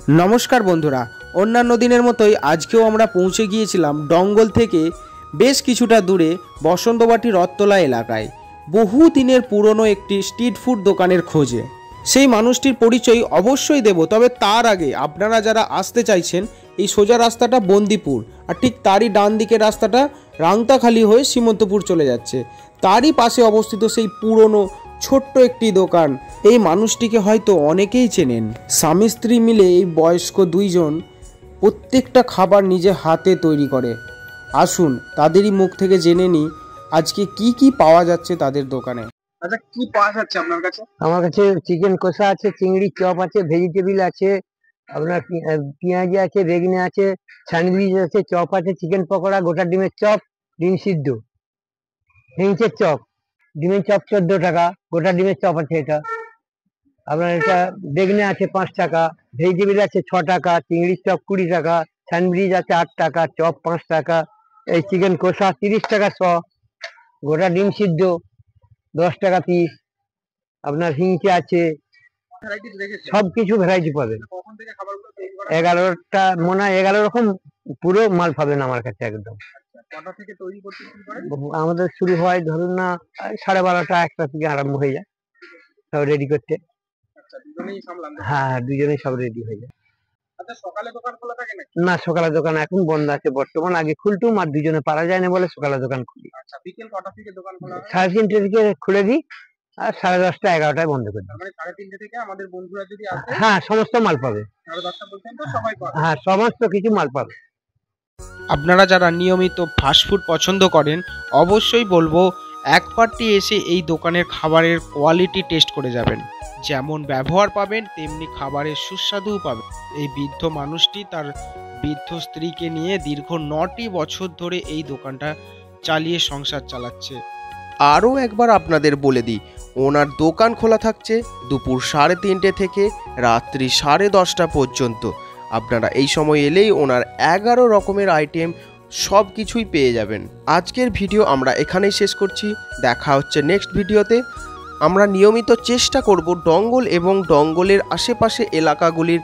নমস্কার বন্ধুরা, অন্যান্য দিনের মতোই আজকেও আমরা পৌঁছে গিয়েছিলাম ডঙ্গল থেকে বেশ কিছুটা দূরে বসন্তবাটি রথতলা এলাকায় বহু দিনের পুরনো একটি স্ট্রিট ফুড দোকানের খোঁজে। সেই মানুষটির পরিচয় অবশ্যই দেব, তবে তার আগে আপনারা যারা আসতে চাইছেন এই সোজা রাস্তাটা বন্দিপুর, আর ঠিক তারই ডান দিকের রাস্তাটা রাংতাখালি হয়ে সীমন্তপুর চলে যাচ্ছে। তারই পাশে অবস্থিত সেই পুরনো ছোট্ট একটি দোকান। এই মানুষটিকে হয়তো অনেকেই চেনেন। স্বামী স্ত্রী মিলে এই বয়স্ক দুইজন প্রত্যেকটা খাবার নিজে হাতে তৈরি করে। আসুন তাদেরই মুখ থেকে জেনে নিই আজকে কি কি পাওয়া যাচ্ছে তাদের দোকানে। আচ্ছা, কি পাওয়া যাচ্ছে আপনার কাছে? আমার কাছে চিকেন কষা আছে, চিংড়ি চপ আছে, ভেজিটেবিল আছে, আপনার পেঁয়াজি আছে, বেগুনি আছে, স্যান্ডউইচ আছে, চপ আছে, চিকেন পকোড়া, গোটা ডিমের চপ, ডিম সিদ্ধ, হিংচের চপ, ডিমের চপ 14 টাকা, গোটা ডিমের চপ আছে এটা আপনার। এটা বেগুনি আছে 5 টাকা, ভেজিটেবিল আছে 6 টাকা, চিংড়ির চপ 20 টাকা, স্যান্ডউইচ আছে 8 টাকা, চপ 5 টাকা, এই চিকেন কষা 30 টাকা শ, গোটা ডিম সিদ্ধ 10 টাকা পিস, আপনার হিংচে আছে, সবকিছু ভ্যারাইটি পাবেন। 11টা মনে হয় 11 রকম পুরো মাল পাবেন আমার কাছে একদম। আমাদের শুরু হয় ধরুন না 12:30টা 1টা থেকে আরম্ভ হয়ে যায় সব রেডি করতে। হ্যাঁ, দুজনেই সব রেডি হয়ে যায়। না, সকালে দোকান এখন বন্ধ আছে বর্তমান। আগে খুলতুম, আর দুজনে পারা যায় না বলে সকালে দোকান খুলি। 3:30 থেকে খুলে দিই আর 10:30টা 11টায় বন্ধ করে দিই। হ্যাঁ, সমস্ত মাল পাবে। হ্যাঁ, সমস্ত কিছু মাল পাবে। আপনারা যারা নিয়মিত ফাস্টফুড পছন্দ করেন অবশ্যই বলবো একবারটি এসে এই দোকানের খাবারের কোয়ালিটি টেস্ট করে যাবেন। যেমন ব্যবহার পাবেন তেমনি খাবারের সুস্বাদুও পাবেন। এই বৃদ্ধ মানুষটি তার বৃদ্ধ স্ত্রীকে নিয়ে দীর্ঘ 9টি বছর ধরে এই দোকানটা চালিয়ে সংসার চালাচ্ছে। আরও একবার আপনাদের বলে দিই, ওনার দোকান খোলা থাকছে দুপুর 3:30 থেকে রাত্রি 10:30টা পর্যন্ত। আপনারা এই সময় এলেই ওনার 11 রকমের আইটেম সব কিছুই পেয়ে যাবেন। আজকের ভিডিও আমরা এখানেই শেষ করছি, দেখা হচ্ছে নেক্সট ভিডিওতে। আমরা নিয়মিত চেষ্টা করব ডঙ্গল এবং ডঙ্গলের আশেপাশে এলাকাগুলির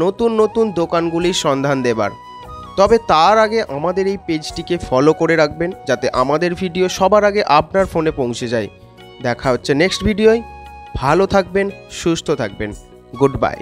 নতুন নতুন দোকানগুলির সন্ধান দেবার। তবে তার আগে আমাদের এই পেজটিকে ফলো করে রাখবেন যাতে আমাদের ভিডিও সবার আগে আপনার ফোনে পৌঁছে যায়। দেখা হচ্ছে নেক্সট ভিডিওয়। ভালো থাকবেন, সুস্থ থাকবেন। Good bye.